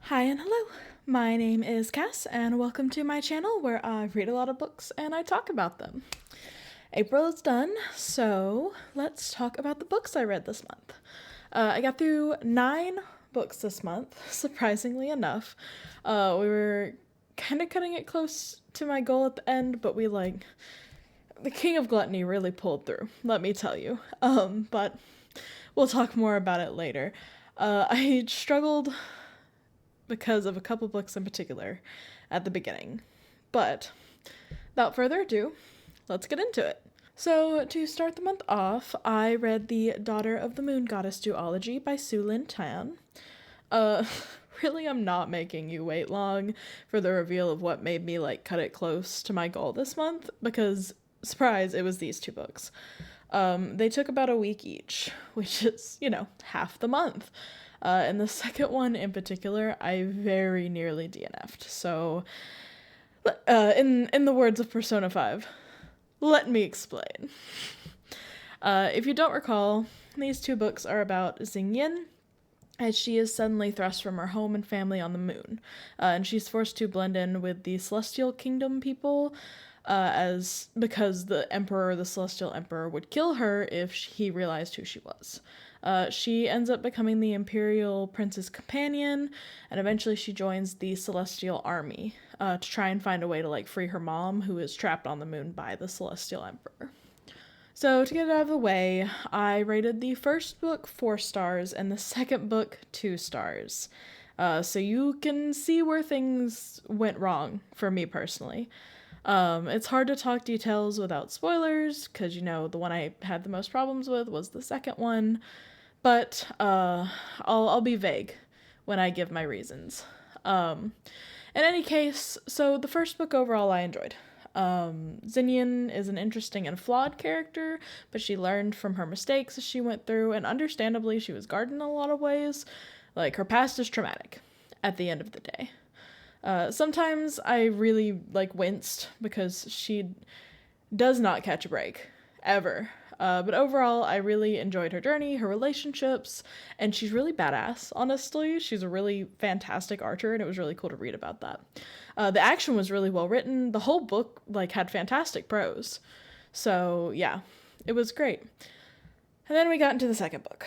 Hi and hello. My name is Cass, and welcome to my channel where I read a lot of books and I talk about them. April is done, so let's talk about the books I read this month. I got through 9 books this month, surprisingly enough. We were kind of cutting it close to my goal at the end, but the King of Gluttony really pulled through, let me tell you. But we'll talk more about it later. I struggled because of a couple books in particular at the beginning. But without further ado, let's get into it. So, to start the month off, I read the Daughter of the Moon Goddess duology by Su Lin Tan. Really, I'm not making you wait long for the reveal of what made me cut it close to my goal this month, because surprise, it was these 2 books. They took about a week each, which is, half the month. And the second one in particular, I very nearly DNF'd. So, in the words of Persona 5, let me explain. If you don't recall, these 2 books are about Xingyin, as she is suddenly thrust from her home and family on the moon, and she's forced to blend in with the Celestial Kingdom people, because the Celestial Emperor, would kill her if he realized who she was. She ends up becoming the Imperial Prince's companion, and eventually she joins the Celestial Army to try and find a way to free her mom, who is trapped on the moon by the Celestial Emperor. So to get it out of the way, I rated the first book 4 stars and the second book 2 stars. So you can see where things went wrong for me personally. It's hard to talk details without spoilers, because, the one I had the most problems with was the second one, but I'll be vague when I give my reasons. In any case, so the first book overall I enjoyed. Xinian is an interesting and flawed character, but she learned from her mistakes as she went through, and understandably she was guarded in a lot of ways. Her past is traumatic at the end of the day. Sometimes I really winced because she does not catch a break, ever. But overall, I really enjoyed her journey, her relationships, and she's really badass, honestly. She's a really fantastic archer, and it was really cool to read about that. The action was really well written. The whole book, had fantastic prose. So, yeah, it was great. And then we got into the second book.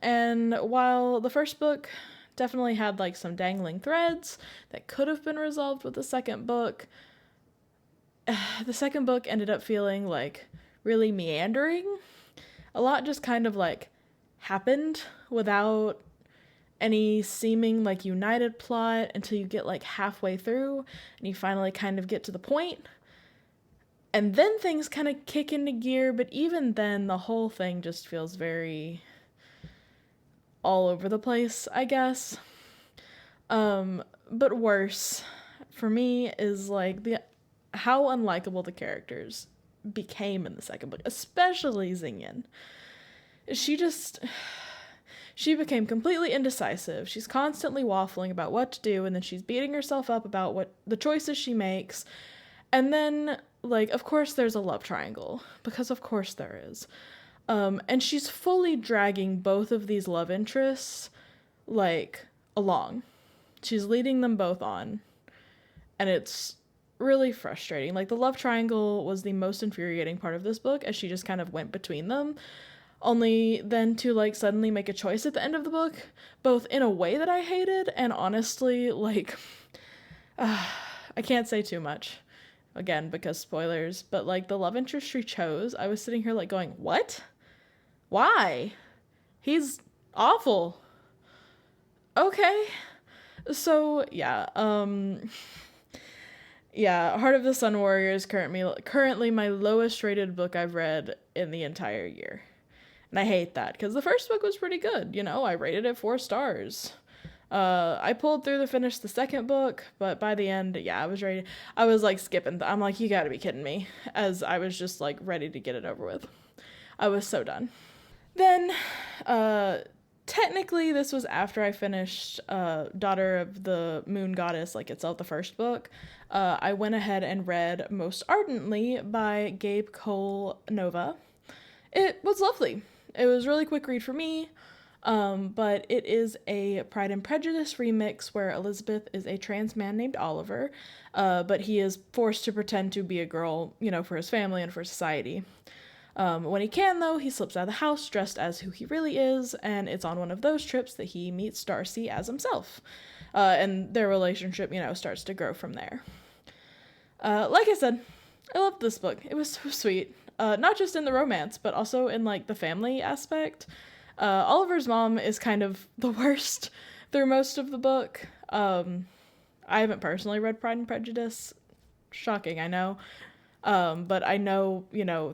And while the first book definitely had, some dangling threads that could have been resolved with the second book, the second book ended up feeling, really meandering. A lot just kind of happened without any seeming united plot until you get halfway through and you finally kind of get to the point. And then things kind of kick into gear, but even then the whole thing just feels very all over the place, I guess. But worse for me is how unlikable the characters became in the second book, especially Xingyin. She became completely indecisive. She's constantly waffling about what to do, and then she's beating herself up about what the choices she makes. And then, of course there's a love triangle, because of course there is. And she's fully dragging both of these love interests, along. She's leading them both on, and it's really frustrating. The love triangle was the most infuriating part of this book, as she just kind of went between them, only then to suddenly make a choice at the end of the book, both in a way that I hated, and honestly, I can't say too much, again, because spoilers, but the love interest she chose, I was sitting here going, what? Why? He's awful. Okay. So, yeah, Heart of the Sun Warrior is currently my lowest rated book I've read in the entire year. And I hate that, because the first book was pretty good, I rated it 4 stars. I pulled through to finish the second book, but by the end, I was ready. I was skipping. I'm you gotta be kidding me, as I was just ready to get it over with. I was so done. Then, technically, this was after I finished Daughter of the Moon Goddess, itself, the first book. I went ahead and read Most Ardently by Gabe Cole Nova. It was lovely. It was a really quick read for me. But it is a Pride and Prejudice remix where Elizabeth is a trans man named Oliver, but he is forced to pretend to be a girl, for his family and for society. When he can, though, he slips out of the house dressed as who he really is, and it's on one of those trips that he meets Darcy as himself. And their relationship, starts to grow from there. Like I said, I loved this book. It was so sweet. Not just in the romance, but also in, the family aspect. Oliver's mom is kind of the worst through most of the book. I haven't personally read Pride and Prejudice. Shocking, I know. But I know,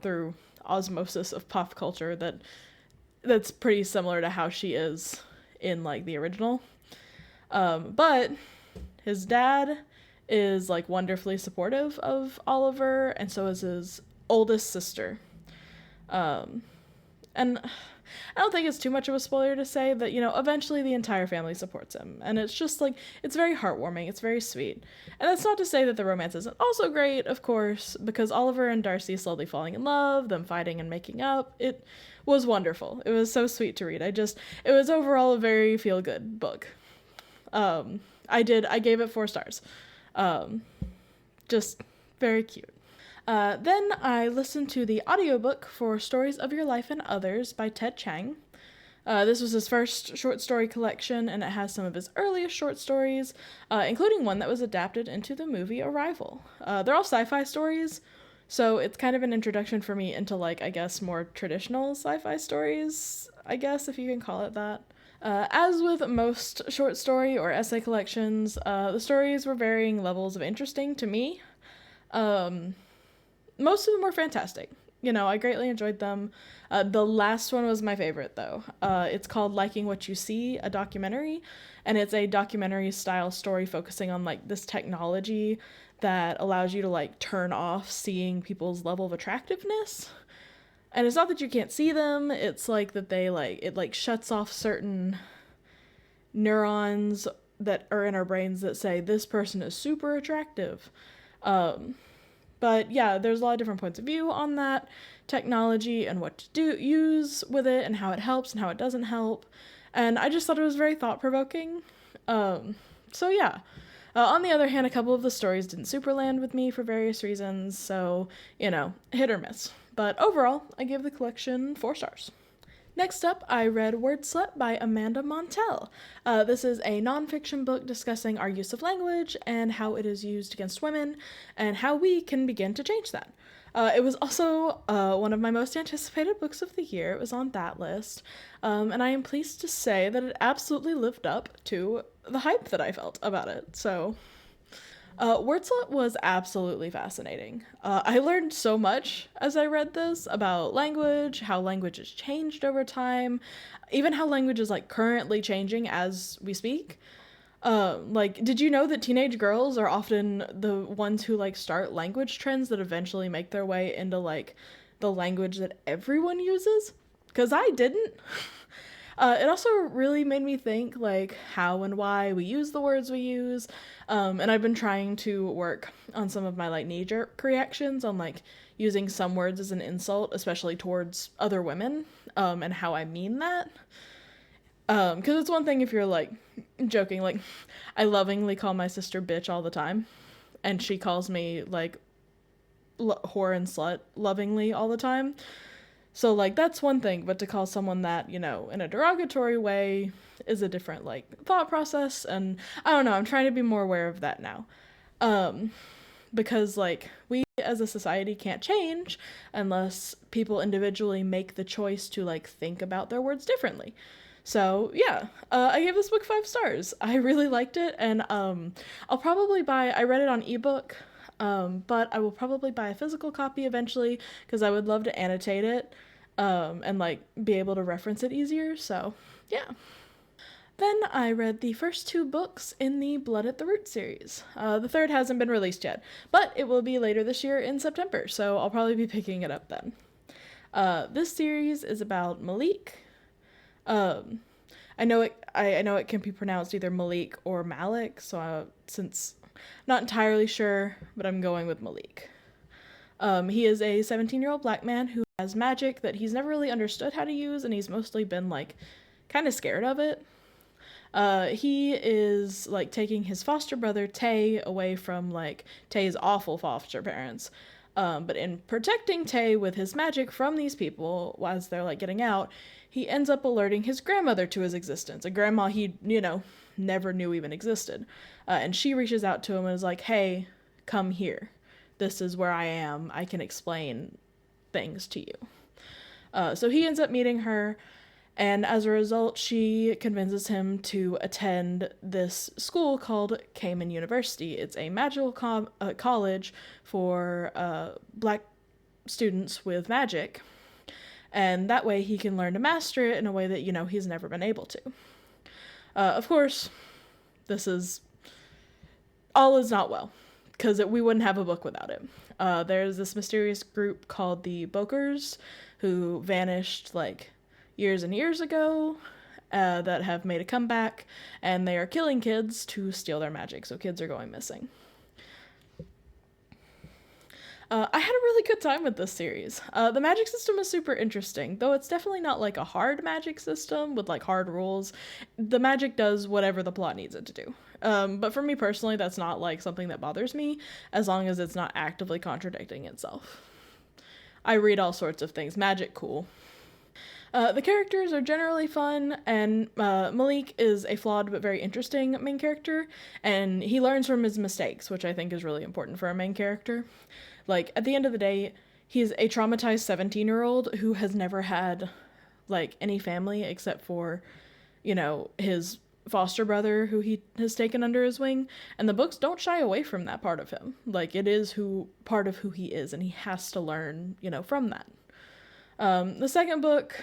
through osmosis of pop culture that's pretty similar to how she is in, the original. But his dad is, wonderfully supportive of Oliver, and so is his oldest sister. And I don't think it's too much of a spoiler to say that, eventually the entire family supports him. And it's just, it's very heartwarming. It's very sweet. And that's not to say that the romance isn't also great, of course, because Oliver and Darcy slowly falling in love, them fighting and making up. It was wonderful. It was so sweet to read. It was overall a very feel-good book. I gave it 4 stars. Just very cute. Then I listened to the audiobook for Stories of Your Life and Others by Ted Chiang. This was his first short story collection, and it has some of his earliest short stories, including one that was adapted into the movie Arrival. They're all sci-fi stories, so it's kind of an introduction for me into, I guess, more traditional sci-fi stories, I guess, if you can call it that. As with most short story or essay collections, the stories were varying levels of interesting to me. Most of them were fantastic. I greatly enjoyed them. The last one was my favorite, though. It's called Liking What You See, a documentary, and it's a documentary-style story focusing on, this technology that allows you to, turn off seeing people's level of attractiveness. And it's not that you can't see them, it's, that they, it, shuts off certain neurons that are in our brains that say, this person is super attractive. But yeah, there's a lot of different points of view on that technology and what to use with it and how it helps and how it doesn't help. And I just thought it was very thought-provoking. So yeah. On the other hand, a couple of the stories didn't super land with me for various reasons, so, hit or miss. But overall, I give the collection 4 stars. Next up, I read Word Slut by Amanda Montell. This is a nonfiction book discussing our use of language and how it is used against women and how we can begin to change that. It was also one of my most anticipated books of the year. It was on that list. And I am pleased to say that it absolutely lived up to the hype that I felt about it. So, Word Slut was absolutely fascinating. I learned so much as I read this about language, how language has changed over time, even how language is currently changing as we speak. Did you know that teenage girls are often the ones who start language trends that eventually make their way into the language that everyone uses? 'Cause I didn't. It also really made me think how and why we use the words we use. And I've been trying to work on some of my knee-jerk reactions on using some words as an insult, especially towards other women, and how I mean that. Because it's one thing if you're joking, I lovingly call my sister bitch all the time, and she calls me whore and slut lovingly all the time. So that's one thing, but to call someone that, in a derogatory way is a different thought process, and I don't know, I'm trying to be more aware of that now. Because we as a society can't change unless people individually make the choice to think about their words differently. So yeah, I gave this book 5 stars. I really liked it, and I'll probably I read it on ebook, but I will probably buy a physical copy eventually because I would love to annotate it and be able to reference it easier. So yeah. Then I read the first 2 books in the Blood at the Root series. The third hasn't been released yet, but it will be later this year in September, so I'll probably be picking it up then. This series is about Malik. I know it can be pronounced either Malik or Malik, so since not entirely sure, but I'm going with Malik. He is a 17-year-old black man who has magic that he's never really understood how to use, and he's mostly been kind of scared of it. He is like taking his foster brother Tay away from like Tay's awful foster parents. But in protecting Tay with his magic from these people as they're like getting out, he ends up alerting his grandmother to his existence, a grandma he, never knew even existed. And she reaches out to him and is like, hey, come here. This is where I am. I can explain things to you. So he ends up meeting her, and as a result, she convinces him to attend this school called Cayman University. It's a magical college for black students with magic, and that way he can learn to master it in a way that, he's never been able to. Of course, all is not well, because we wouldn't have a book without it. There's this mysterious group called the Bokers, who vanished, like, years and years ago, that have made a comeback, and they are killing kids to steal their magic, so kids are going missing. I had a really good time with this series. The magic system is super interesting, though it's definitely not like a hard magic system with like hard rules. The magic does whatever the plot needs it to do. But for me personally, that's not like something that bothers me, as long as it's not actively contradicting itself. I read all sorts of things. Magic, cool. The characters are generally fun, and Malik is a flawed but very interesting main character, and he learns from his mistakes, which I think is really important for a main character. Like, at the end of the day, he's a traumatized 17-year-old who has never had, like, any family except for, his foster brother who he has taken under his wing, and the books don't shy away from that part of him. Like, it is part of who he is, and he has to learn, from that. The second book,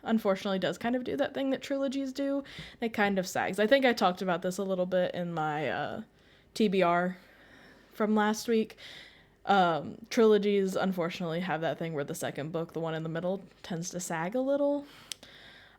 unfortunately, does kind of do that thing that trilogies do. It kind of sags. I think I talked about this a little bit in my TBR from last week. Trilogies, unfortunately, have that thing where the second book, the one in the middle, tends to sag a little.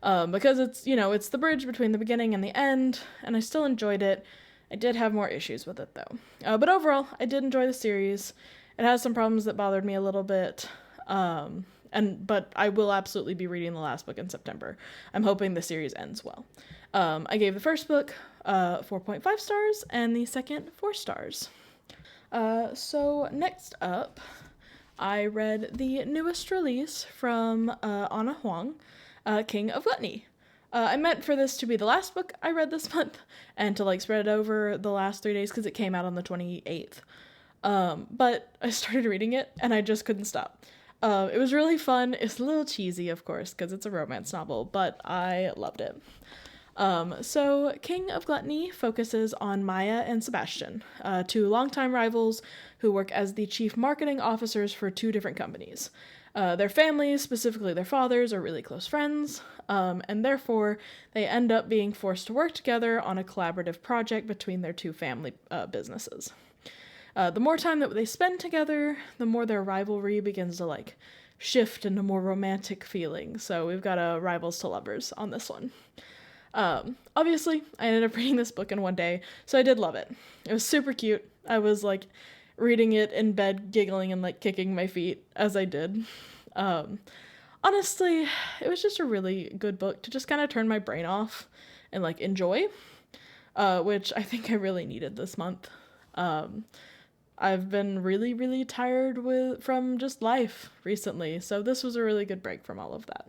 Because it's the bridge between the beginning and the end, and I still enjoyed it. I did have more issues with it, though. But overall, I did enjoy the series. It has some problems that bothered me a little bit. But I will absolutely be reading the last book in September. I'm hoping the series ends well. I gave the first book 4.5 stars, and the second 4 stars. So next up, I read the newest release from Anna Huang, King of Gluttony. I meant for this to be the last book I read this month, and to like spread it over the last 3 days because it came out on the 28th. But I started reading it, and I just couldn't stop. It was really fun. It's a little cheesy, of course, because it's a romance novel, but I loved it. So King of Gluttony focuses on Maya and Sebastian, two longtime rivals who work as the chief marketing officers for 2 different companies. Their families, specifically their fathers, are really close friends, and therefore they end up being forced to work together on a collaborative project between their 2 family businesses. The more time that they spend together, the more their rivalry begins to like shift into more romantic feelings. So we've got a rivals to lovers on this one. Obviously, I ended up reading this book in one day, so I did love it. It was super cute. I was like reading it in bed, giggling and like kicking my feet as I did. Honestly, it was just a really good book to just kind of turn my brain off and like enjoy, which I think I really needed this month. I've been really, really tired from just life recently, so this was a really good break from all of that.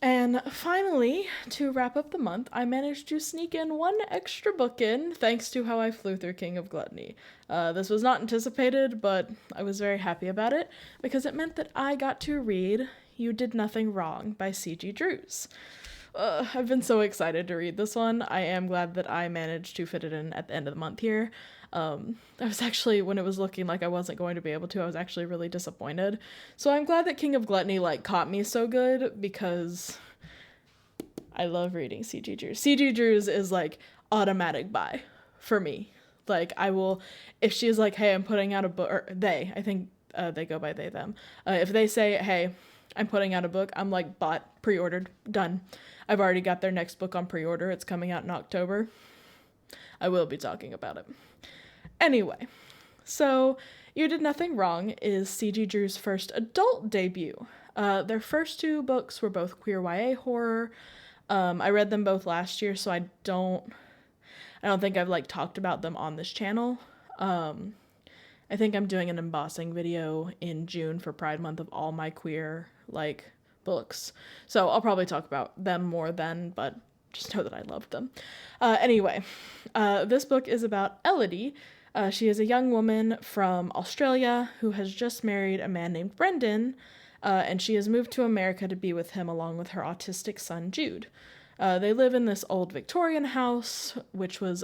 And finally, to wrap up the month, I managed to sneak in one extra book in, thanks to how I flew through King of Gluttony. This was not anticipated, but I was very happy about it, because it meant that I got to read You Did Nothing Wrong by C.G. Drews. I've been so excited to read this one. I am glad that I managed to fit it in at the end of the month here. I was actually, when it was looking like I wasn't going to be able to, I was actually really disappointed. So I'm glad that King of Gluttony, like, caught me so good, because I love reading C.G. Drews. C.G. Drews is, like, automatic buy for me. Like, I will, if she's like, hey, I'm putting out a book, or they, I think they go by they, them. If they say, hey, I'm putting out a book, I'm like, bought, pre-ordered, done. I've already got their next book on pre-order. It's coming out in October. I will be talking about it. Anyway, so You Did Nothing Wrong is C.G. Drews' first adult debut. Their first 2 books were both queer YA horror, I read them both last year, so I don't think I've like talked about them on this channel. I think I'm doing an embossing video in June for Pride Month of all my queer like books. So I'll probably talk about them more then, but just know that I loved them. Anyway, this book is about Elodie. She is a young woman from Australia who has just married a man named Brendan, and she has moved to America to be with him along with her autistic son, Jude. They live in this old Victorian house, which was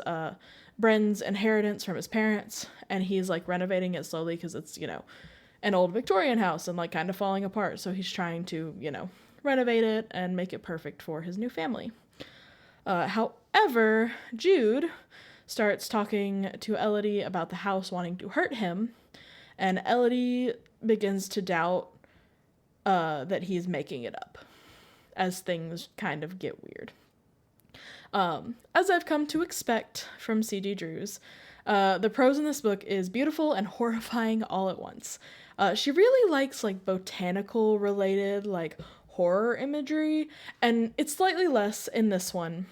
Bren's inheritance from his parents, and he's like renovating it slowly because it's, an old Victorian house and like kind of falling apart. So he's trying to, renovate it and make it perfect for his new family. However, Jude starts talking to Elodie about the house wanting to hurt him, and Elodie begins to doubt that he's making it up as things kind of get weird. As I've come to expect from C.D. Drews, the prose in this book is beautiful and horrifying all at once. She really likes like botanical related like horror imagery, and it's slightly less in this one,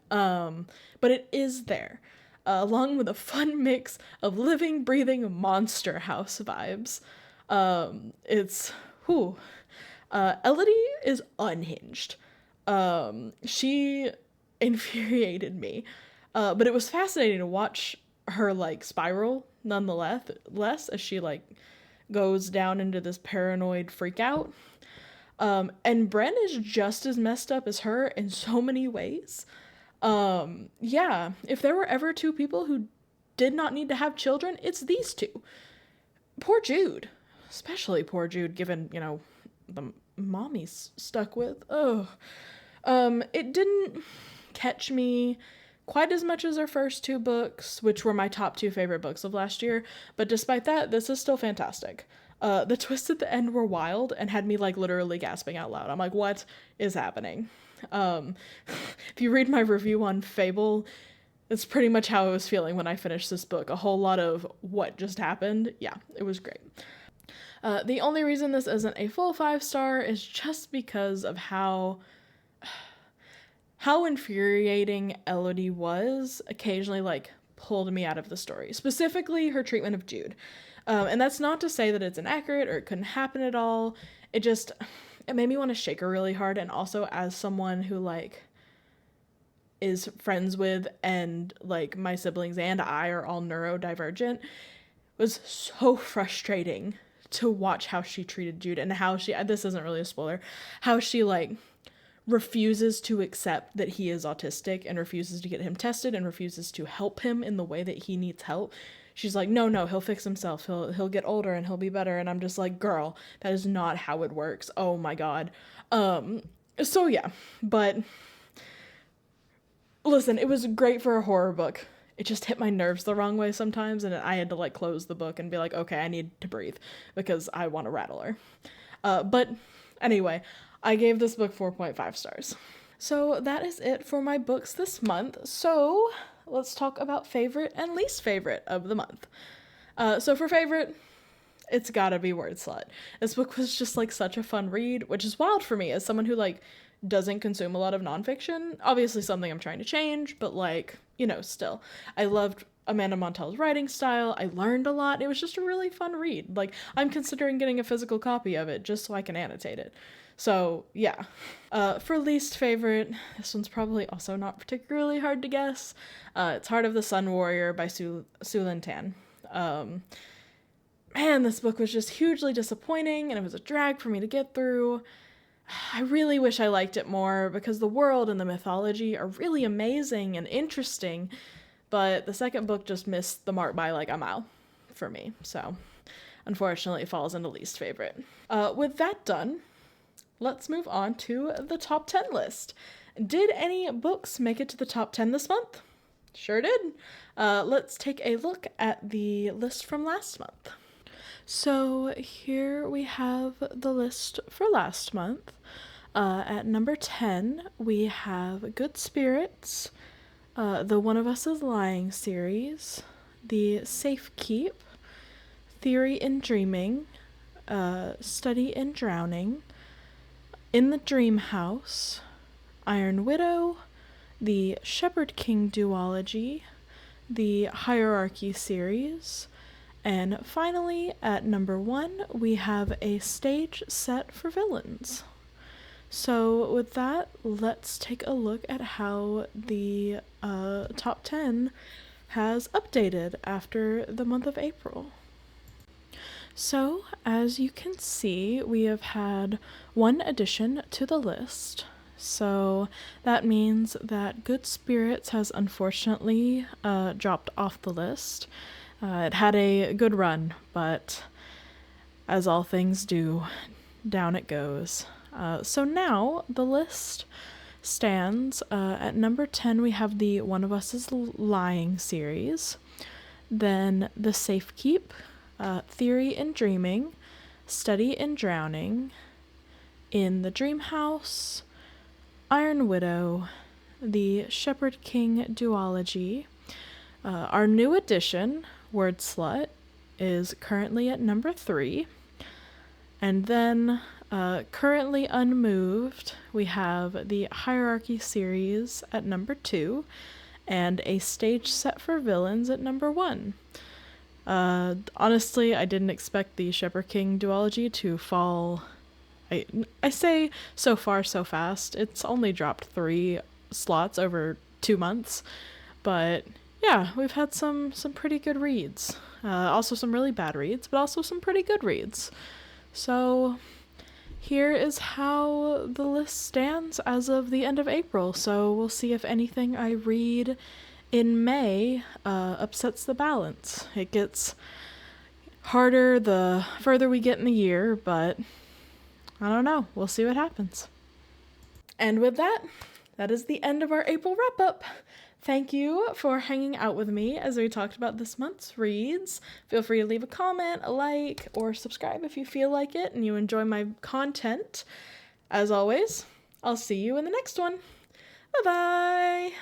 but it is there, along with a fun mix of living, breathing monster house vibes. Elodie is unhinged. She infuriated me, but it was fascinating to watch her like spiral nonetheless as she like goes down into this paranoid freak out. And Bren is just as messed up as her in so many ways. If there were ever two people who did not need to have children, it's these two. Poor Jude, especially poor Jude, given, the mom he's stuck with. It didn't catch me quite as much as her first two books, which were my top two favorite books of last year, but despite that, this is still fantastic. The twists at the end were wild and had me like literally gasping out loud. I'm like, what is happening? If you read my review on Fable, it's pretty much how I was feeling when I finished this book. A whole lot of what just happened. Yeah, it was great. The only reason this isn't a full 5-star is just because of how infuriating Elodie was occasionally like pulled me out of the story, specifically her treatment of Jude. And that's not to say that it's inaccurate or it couldn't happen at all. It made me want to shake her really hard. And also as someone who like is friends with and like my siblings and I are all neurodivergent, it was so frustrating to watch how she treated Jude and how this isn't really a spoiler, how she like refuses to accept that he is autistic and refuses to get him tested and refuses to help him in the way that he needs help. She's like, no, he'll fix himself. He'll get older and he'll be better. And I'm just like, girl, that is not how it works. Oh my God. So yeah, but listen, it was great for a horror book. It just hit my nerves the wrong way sometimes, and I had to like close the book and be like, okay, I need to breathe because I want to rattle her. But anyway, I gave this book 4.5 stars. So that is it for my books this month. So let's talk about favorite and least favorite of the month. So for favorite, it's gotta be Word Slut. This book was just like such a fun read, which is wild for me as someone who like doesn't consume a lot of nonfiction. Obviously something I'm trying to change, but like, still. I loved Amanda Montell's writing style. I learned a lot. It was just a really fun read. Like, I'm considering getting a physical copy of it just so I can annotate it. So, yeah. For least favorite, this one's probably also not particularly hard to guess. It's Heart of the Sun Warrior by Su Lin Tan. Man, this book was just hugely disappointing, and it was a drag for me to get through. I really wish I liked it more because the world and the mythology are really amazing and interesting, but the second book just missed the mark by like a mile for me. So, unfortunately, it falls into least favorite. With that done, let's move on to the top 10 list. Did any books make it to the top 10 this month? Sure did. Let's take a look at the list from last month. So here we have the list for last month. At number 10, we have Good Spirits, the One of Us is Lying series, The Safe Keep, Theory in Dreaming, Study in Drowning, In the Dream House, Iron Widow, the Shepherd King duology, the Hierarchy series, and finally, at number 1, we have a stage set for villains. So with that, let's take a look at how the top 10 has updated after the month of April. So, as you can see, we have had one addition to the list. So that means that Good Spirits has unfortunately dropped off the list. It had a good run, but as all things do, down it goes. So now the list stands at number 10. We have the One of Us is Lying series, then the Safekeep, Theory in Dreaming, Study in Drowning, In the Dream House, Iron Widow, the Shepherd King duology. Our new addition, Word Slut, is currently at number 3. And then, currently unmoved, we have the Hierarchy series at number 2, and a stage set for villains at number 1. Honestly, I didn't expect the Shepherd King duology to fall. I say so far so fast. It's only dropped 3 slots over 2 months, but yeah, we've had some pretty good reads. Also some really bad reads, but also some pretty good reads. So here is how the list stands as of the end of April. So we'll see if anything I read in May upsets the balance. It gets harder the further we get in the year, but I don't know. We'll see what happens. And with that, that is the end of our April wrap-up. Thank you for hanging out with me as we talked about this month's reads. Feel free to leave a comment, a like, or subscribe if you feel like it and you enjoy my content. As always, I'll see you in the next one. Bye-bye!